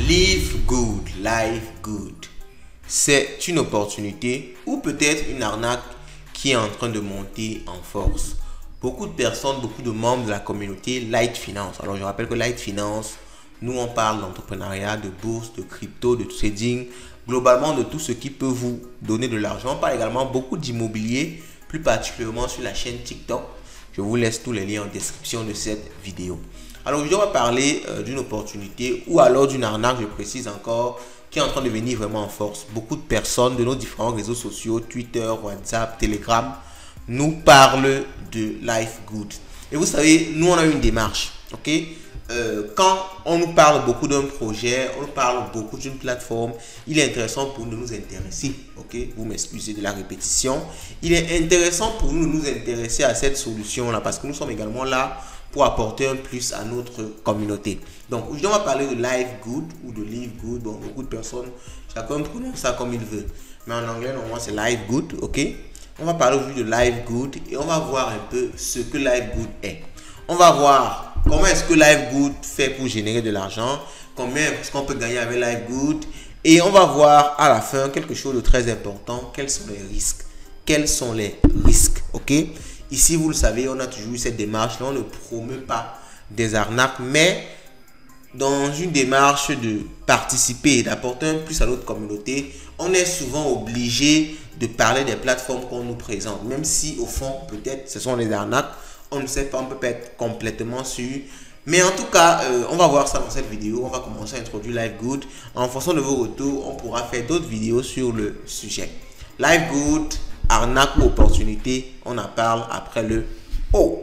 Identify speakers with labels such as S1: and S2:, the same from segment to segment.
S1: Live good, life good. C'est une opportunité ou peut-être une arnaque qui est en train de monter en force. Beaucoup de personnes, beaucoup de membres de la communauté Light Finance. Alors je rappelle que Light Finance, nous on parle d'entrepreneuriat, de bourse, de crypto, de trading, globalement de tout ce qui peut vous donner de l'argent. On parle également beaucoup d'immobilier, plus particulièrement sur la chaîne TikTok. Je vous laisse tous les liens en description de cette vidéo. Alors aujourd'hui, on va parler d'une opportunité ou alors d'une arnaque, je précise encore, qui est en train de venir vraiment en force. Beaucoup de personnes de nos différents réseaux sociaux, Twitter, WhatsApp, Telegram, nous parlent de Life Good. Et vous savez, nous on a une démarche, ok? Quand on nous parle beaucoup d'un projet, on nous parle beaucoup d'une plateforme, il est intéressant pour nous de nous intéresser, ok? Vous m'excusez de la répétition. Il est intéressant pour nous de nous intéresser à cette solution-là parce que nous sommes également là pour apporter un plus à notre communauté. Donc aujourd'hui, on va parler de Life Good ou de Live Good. Bon, beaucoup de personnes, chacun prononce ça comme il veut. Mais en anglais, normalement, c'est Life Good, ok? On va parler aujourd'hui de Life Good et on va voir un peu ce que Life Good est. On va voir comment est-ce que Life Good fait pour générer de l'argent, combien est-ce qu'on peut gagner avec Life Good, et on va voir à la fin quelque chose de très important, quels sont les risques. Quels sont les risques, ok? Ici, vous le savez, on a toujours eu cette démarche, là, on ne promeut pas des arnaques, mais dans une démarche de participer et d'apporter un plus à notre communauté, on est souvent obligé de parler des plateformes qu'on nous présente, même si au fond, peut-être, ce sont les arnaques, on ne sait pas, on ne peut pas être complètement sûr. Mais en tout cas, on va voir ça dans cette vidéo. On va commencer à introduire Life Good. En fonction de vos retours, on pourra faire d'autres vidéos sur le sujet. Life Good, arnaque ou opportunité, on en parle après le O.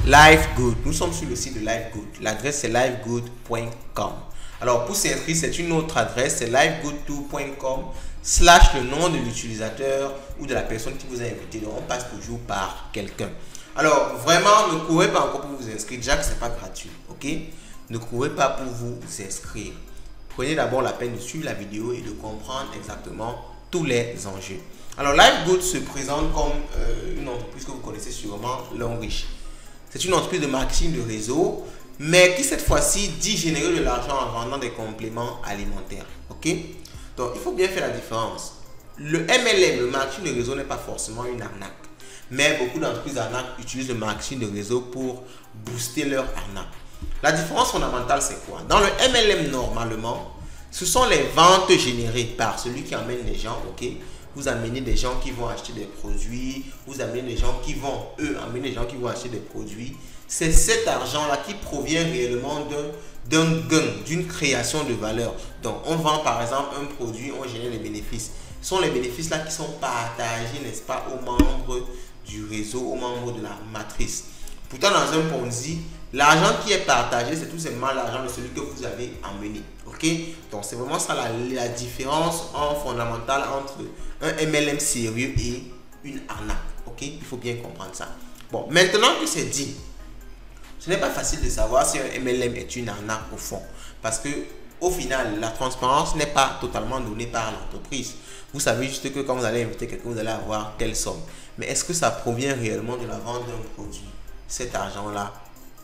S1: Life Good. Nous sommes sur le site de Life Good. L'adresse c'est lifegood.com. Alors pour s'inscrire, c'est une autre adresse, c'est lifegood2.com / le nom de l'utilisateur ou de la personne qui vous a invité. Donc on passe toujours par quelqu'un. Alors vraiment, ne courez pas encore pour vous inscrire. Déjà que ce n'est pas gratuit, ok? Ne courez pas pour vous inscrire. Prenez d'abord la peine de suivre la vidéo et de comprendre exactement tous les enjeux. Alors Life Good se présente comme une entreprise que vous connaissez sûrement, L'Homme Riche. C'est une entreprise de marketing de réseau, mais qui cette fois-ci dit générer de l'argent en vendant des compléments alimentaires. Ok? Donc il faut bien faire la différence. Le MLM, le marketing de réseau, n'est pas forcément une arnaque. Mais beaucoup d'entreprises d'arnaque utilisent le marketing de réseau pour booster leur arnaque. La différence fondamentale, c'est quoi? Dans le MLM, normalement, ce sont les ventes générées par celui qui amène les gens, ok? Vous amenez des gens qui vont acheter des produits, vous amenez des gens qui vont, amener des gens qui vont acheter des produits. C'est cet argent-là qui provient réellement d'un gain, d'une création de valeur. Donc, on vend par exemple un produit, on génère des bénéfices. Ce sont les bénéfices-là qui sont partagés, n'est-ce pas, aux membres du réseau, aux membres de la matrice. Pourtant, dans un Ponzi, l'argent qui est partagé, c'est tout simplement l'argent de celui que vous avez amené. Ok? Donc, c'est vraiment ça la différence fondamentale entre un MLM sérieux et une arnaque. Ok? Il faut bien comprendre ça. Bon, maintenant que c'est dit, ce n'est pas facile de savoir si un MLM est une arnaque au fond. Parce que au final, la transparence n'est pas totalement donnée par l'entreprise. Vous savez juste que quand vous allez inviter quelqu'un, vous allez avoir telle somme. Mais est-ce que ça provient réellement de la vente d'un produit? Cet argent-là,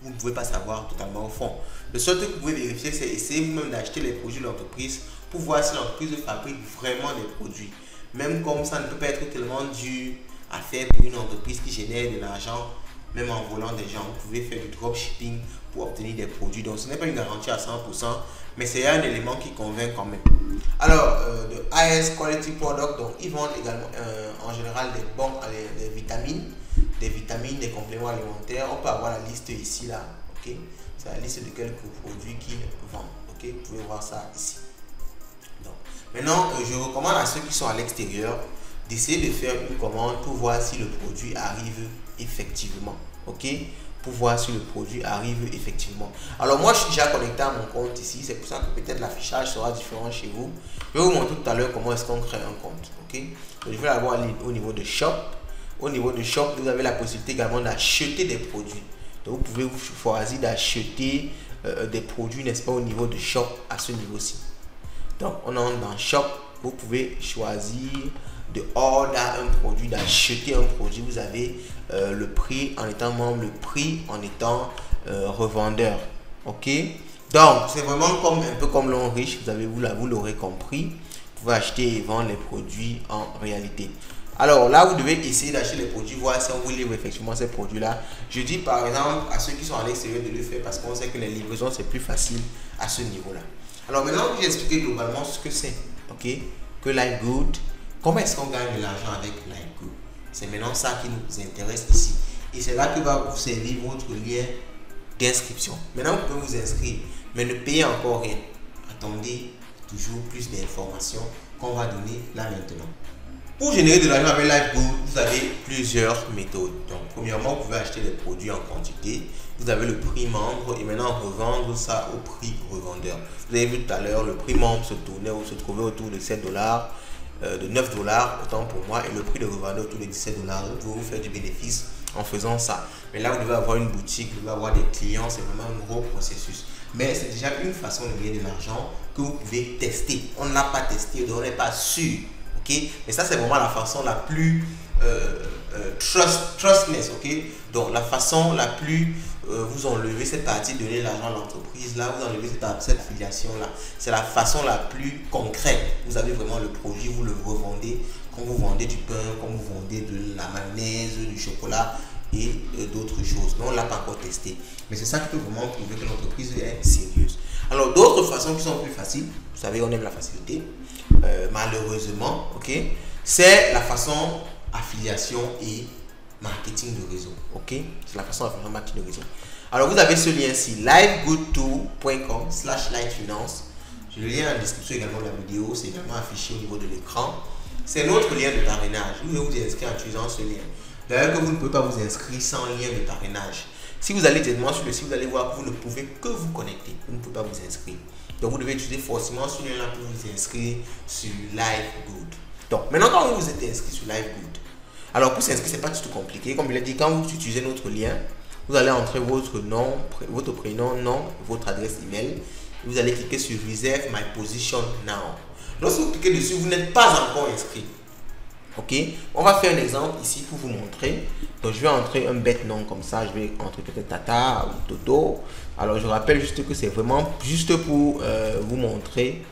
S1: vous ne pouvez pas savoir totalement au fond. Le seul truc que vous pouvez vérifier, c'est essayer vous-même d'acheter les produits de l'entreprise pour voir si l'entreprise fabrique vraiment des produits. Même comme ça ne peut pas être tellement dû à faire pour une entreprise qui génère de l'argent, même en volant des gens. Vous pouvez faire du dropshipping pour obtenir des produits. Donc ce n'est pas une garantie à 100%, mais c'est un élément qui convainc quand même. Alors, de highest quality product, donc ils vendent également en général des vitamines, des compléments alimentaires. On peut avoir la liste ici, là, ok? C'est la liste de quelques produits qu'ils vendent, ok? Vous pouvez voir ça ici. Donc, maintenant, je recommande à ceux qui sont à l'extérieur d'essayer de faire une commande pour voir si le produit arrive effectivement, ok? Pour voir si le produit arrive effectivement. Alors moi, je suis déjà connecté à mon compte ici, c'est pour ça que peut-être l'affichage sera différent chez vous. Je vais vous montrer tout à l'heure comment est-ce qu'on crée un compte, ok? Donc, je vais l'avoir au niveau de Shop. Au niveau de Shop, vous avez la possibilité également d'acheter des produits. Donc, vous pouvez vous choisir d'acheter des produits, n'est-ce pas, au niveau de Shop à ce niveau-ci. Donc, on entre dans Shop. Vous pouvez choisir de order un produit, d'acheter un produit, vous avez le prix en étant membre, le prix en étant revendeur. Ok, donc c'est vraiment comme un peu comme l'homme riche. Vous l'aurez compris, vous pouvez acheter et vendre les produits en réalité. Alors là, vous devez essayer d'acheter les produits, voir si on vous livre effectivement ces produits-là. Je dis par exemple à ceux qui sont à l'extérieur de le faire parce qu'on sait que les livraisons c'est plus facile à ce niveau-là. Alors maintenant, je vais expliquer globalement ce que c'est, ok, que Livegood. Comment est-ce qu'on gagne de l'argent avec Livegood? C'est maintenant ça qui nous intéresse ici. Et c'est là que va vous servir votre lien d'inscription. Maintenant, vous pouvez vous inscrire, mais ne payez encore rien. Attendez toujours plus d'informations qu'on va donner là maintenant. Pour générer de l'argent avec Livegood, vous avez plusieurs méthodes. Donc, premièrement, vous pouvez acheter des produits en quantité. Vous avez le prix membre et maintenant revendre ça au prix revendeur. Vous avez vu tout à l'heure, le prix membre se trouvait autour de 7 $, de 9 $, autant pour moi, et le prix de revendeur autour de 17 $. Vous pouvez vous faire du bénéfice en faisant ça. Mais là, vous devez avoir une boutique, vous devez avoir des clients, c'est vraiment un gros processus. Mais c'est déjà une façon de gagner de l'argent que vous pouvez tester. On ne l'a pas testé, donc on n'est pas sûr. Okay? Mais ça, c'est vraiment la façon la plus trustless. Okay? Donc, la façon la plus vous enlevez cette partie de donner l'argent à l'entreprise. Là, vous enlevez cette filiation-là. C'est la façon la plus concrète. Vous avez vraiment le produit, vous le revendez. Comme vous vendez du pain, comme vous vendez de la mayonnaise, du chocolat et d'autres choses. Mais on ne l'a pas encore testé. Mais c'est ça qui peut vraiment prouver que l'entreprise est sérieuse. Alors, d'autres façons qui sont plus faciles. Vous savez, on aime la facilité. Malheureusement, ok, c'est la façon affiliation et marketing de réseau. Ok, c'est la façon affiliation marketing de réseau. Alors vous avez ce lien-ci, livegood2.com/lightfinance. Je le lien en description également de la vidéo, c'est également affiché au niveau de l'écran. C'est notre lien de parrainage. Vous devez vous inscrire en utilisant ce lien. D'ailleurs, que vous ne pouvez pas vous inscrire sans lien de parrainage. Si vous allez directement sur le site, vous allez voir que vous ne pouvez que vous connecter. Vous ne pouvez pas vous inscrire. Donc, vous devez utiliser forcément ce lien-là pour vous inscrire sur Livegood. Donc, maintenant, quand vous êtes inscrit sur Livegood, alors pour s'inscrire, ce n'est pas du tout compliqué. Comme je l'ai dit, quand vous utilisez notre lien, vous allez entrer votre nom, votre prénom, nom, votre adresse email. Vous allez cliquer sur Reserve My Position Now. Lorsque vous cliquez dessus, vous n'êtes pas encore inscrit. Ok, on va faire un exemple ici pour vous montrer. Donc je vais entrer un bête nom comme ça. Je vais entrer peut-être Tata ou Toto. Alors je rappelle juste que c'est vraiment juste pour vous montrer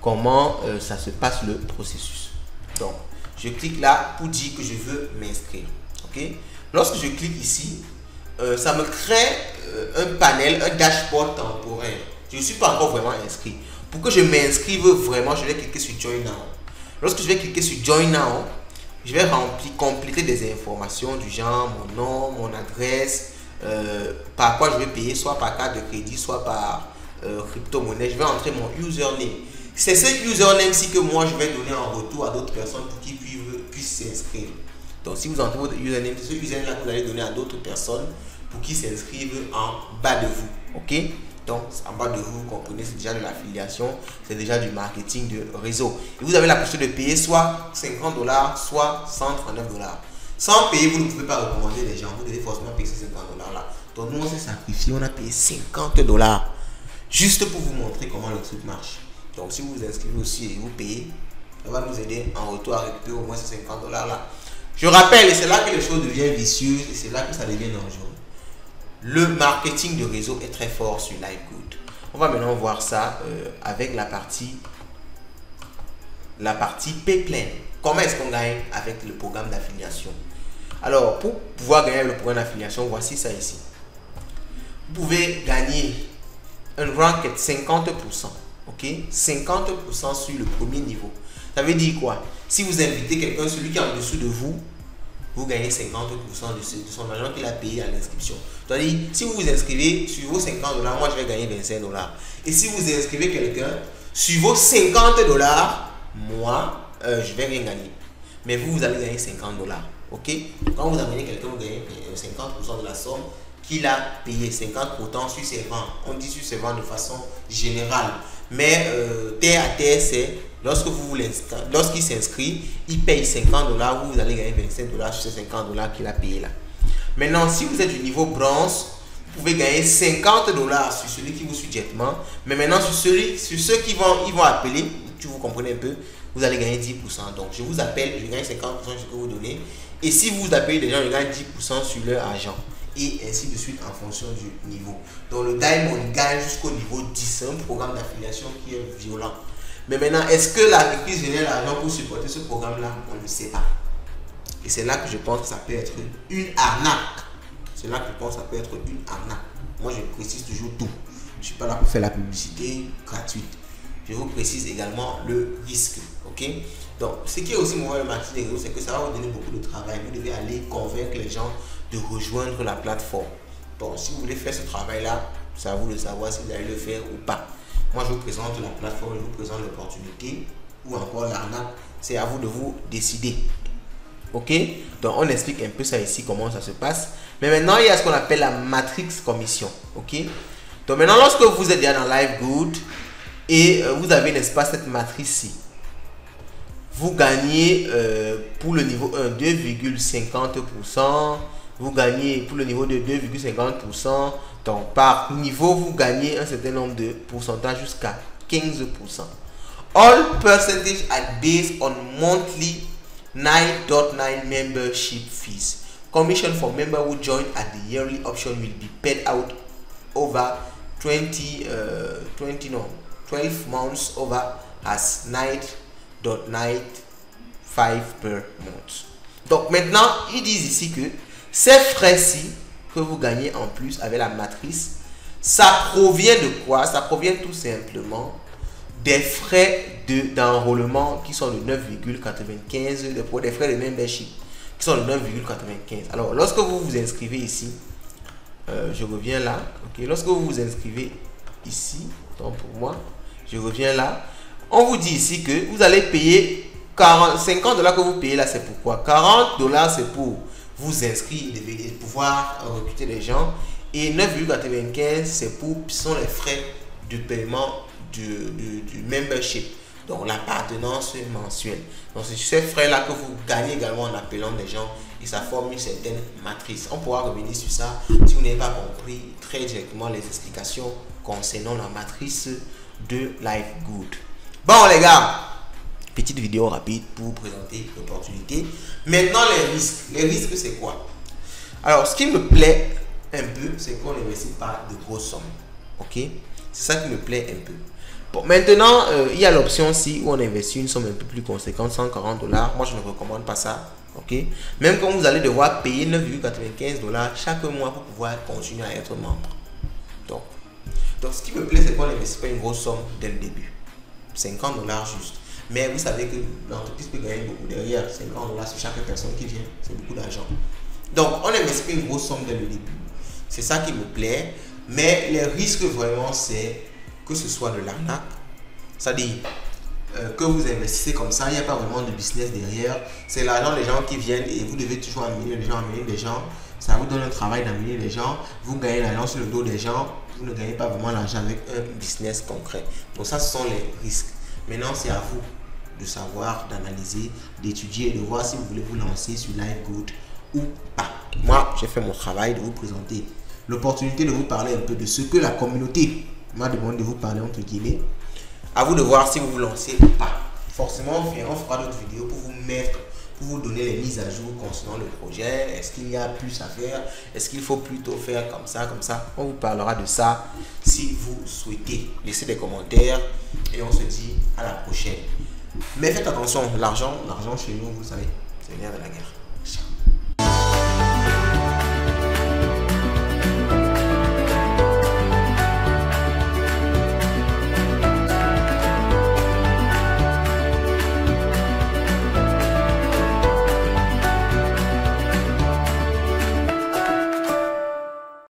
S1: comment ça se passe le processus. Donc je clique là pour dire que je veux m'inscrire. Ok, lorsque je clique ici, ça me crée un panel, un dashboard temporaire. Je ne suis pas encore vraiment inscrit. Pour que je m'inscrive vraiment, je vais cliquer sur Join Now. Lorsque je vais cliquer sur Join Now, je vais compléter des informations du genre mon nom, mon adresse, par quoi je vais payer, soit par carte de crédit, soit par crypto-monnaie. Je vais entrer mon username. C'est ce username-ci que moi je vais donner en retour à d'autres personnes pour qu'ils puissent s'inscrire. Donc si vous entrez votre username, c'est ce username-là que vous allez donner à d'autres personnes pour qu'ils s'inscrivent en bas de vous. Ok? Donc, en bas de vous, vous comprenez, c'est déjà de l'affiliation, c'est déjà du marketing de réseau. Et vous avez la possibilité de payer soit 50 $, soit 139 $. Sans payer, vous ne pouvez pas recommander les gens. Vous devez forcément payer ces 50 $ là. Donc, nous, on s'est sacrifié, on a payé 50 $. Juste pour vous montrer comment le truc marche. Donc, si vous vous inscrivez aussi et vous payez, ça va nous aider en retour à récupérer au moins ces 50 $ là. Je rappelle, et c'est là que les choses deviennent vicieuses et c'est là que ça devient dangereux. Le marketing de réseau est très fort sur Livegood. On va maintenant voir ça avec la partie Payplan. Comment est-ce qu'on gagne avec le programme d'affiliation? Alors, pour pouvoir gagner le programme d'affiliation, voici ça ici. Vous pouvez gagner un ranked 50%. Ok, 50% sur le premier niveau. Ça veut dire quoi? Si vous invitez quelqu'un, celui qui est en dessous de vous, vous gagnez 50% de son argent qu'il a payé à l'inscription. C'est-à-dire, si vous vous inscrivez sur vos 50 $, moi je vais gagner 25 $. Et si vous inscrivez quelqu'un sur vos 50 $, moi je vais rien gagner. Mais vous allez gagner 50 $. Ok? Quand vous amenez quelqu'un, vous gagnez 50% de la somme qu'il a payé, 50% sur ses ventes. On dit sur ses ventes de façon générale. Mais terre à terre, c'est lorsqu'il s'inscrit, il paye 50 $, vous allez gagner 25 $ sur ces 50 $ qu'il a payé là. Maintenant, si vous êtes du niveau bronze, vous pouvez gagner 50 $ sur celui qui vous suit directement. Mais maintenant, sur ceux qui vont appeler, tu vous comprenez un peu, vous allez gagner 10%. Donc, je vous appelle, je gagne 50% de ce que vous donnez. Et si vous appelez des gens, je gagne 10% sur leur argent. Et ainsi de suite en fonction du niveau. Donc, le Diamond gagne jusqu'au niveau 10. C'est un programme d'affiliation qui est violent. Mais maintenant, est-ce que l'entreprise génère l'argent pour supporter ce programme-là? On ne sait pas. Et c'est là que je pense que ça peut être une arnaque. C'est là que je pense que ça peut être une arnaque. Moi, je précise toujours tout. Je ne suis pas là pour faire la publicité gratuite. Je vous précise également le risque. Ok? Donc, ce qui est aussi mon marketing des réseaux, c'est que ça va vous donner beaucoup de travail. Vous devez aller convaincre les gens de rejoindre la plateforme. Bon, si vous voulez faire ce travail-là, c'est à vous de savoir si vous allez le faire ou pas. Moi, je vous présente la plateforme, je vous présente l'opportunité ou encore l'arnaque. C'est à vous de vous décider. Ok? Donc, on explique un peu ça ici, comment ça se passe. Mais maintenant, il y a ce qu'on appelle la matrix commission. Ok? Donc, maintenant, lorsque vous êtes déjà dans Live Good et vous avez, n'est-ce pas, cette matrice-ci, vous gagnez pour le niveau 1 2,50%. Vous gagnez pour le niveau de 2,50%. Donc, par niveau, vous gagnez un certain nombre de pourcentages jusqu'à 15%. All percentage are based on monthly 9.9 membership fees. Commission for member who join at the yearly option will be paid out over 12 months over as 9.95 per month. Donc maintenant, ils disent ici que ces frais-ci que vous gagnez en plus avec la matrice, ça provient de quoi? Ça provient tout simplement des frais d'enrôlement qui sont de 9,95, des frais de membership qui sont de 9,95. Alors, lorsque vous vous inscrivez ici, je reviens là, ok, lorsque vous vous inscrivez ici, donc pour moi, je reviens là, on vous dit ici que vous allez payer 50 $ que vous payez là, c'est pourquoi 40 $ c'est pour vous inscrire et pouvoir recruter des gens, et 9,95 c'est pour, ce sont les frais de paiement du membership, donc l'appartenance mensuelle. Donc c'est ces frais là que vous gagnez également en appelant des gens, et ça forme une certaine matrice. On pourra revenir sur ça si vous n'avez pas compris très directement les explications concernant la matrice de Live Good. Bon les gars, petite vidéo rapide pour vous présenter l'opportunité. Maintenant les risques. Les risques c'est quoi? Alors ce qui me plaît un peu, c'est qu'on n'investit pas de grosses sommes. Ok? C'est ça qui me plaît un peu. Bon, maintenant, il y a l'option ci où on investit une somme un peu plus conséquente, 140 $. Moi, je ne recommande pas ça. Ok? Même quand vous allez devoir payer 9,95 $ chaque mois pour pouvoir continuer à être membre. Donc ce qui me plaît, c'est qu'on n'investit pas une grosse somme dès le début. 50 $ juste. Mais vous savez que l'entreprise peut gagner beaucoup derrière. 50 $ sur chaque personne qui vient. C'est beaucoup d'argent. Donc, on n'investit pas une grosse somme dès le début. C'est ça qui me plaît. Mais les risques vraiment, c'est que ce soit de l'arnaque. C'est-à-dire que vous investissez comme ça, il n'y a pas vraiment de business derrière. C'est l'argent des gens qui viennent et vous devez toujours amener des gens. Ça vous donne un travail d'amener les gens. Vous gagnez l'argent sur le dos des gens. Vous ne gagnez pas vraiment l'argent avec un business concret. Donc ça, ce sont les risques. Maintenant, c'est à vous de savoir, d'analyser, d'étudier et de voir si vous voulez vous lancer sur Live Good ou pas. Moi, j'ai fait mon travail de vous présenter l'opportunité de vous parler un peu de ce que la communauté m'a demandé de vous parler entre guillemets. À vous de voir si vous vous lancez ou pas. Forcément, on fera d'autres vidéos pour vous mettre, pour vous donner les mises à jour concernant le projet. Est-ce qu'il y a plus à faire? Est-ce qu'il faut plutôt faire comme ça, comme ça? On vous parlera de ça si vous souhaitez. Laissez des commentaires et on se dit à la prochaine. Mais faites attention, l'argent chez nous, vous savez, c'est le nerf de la guerre.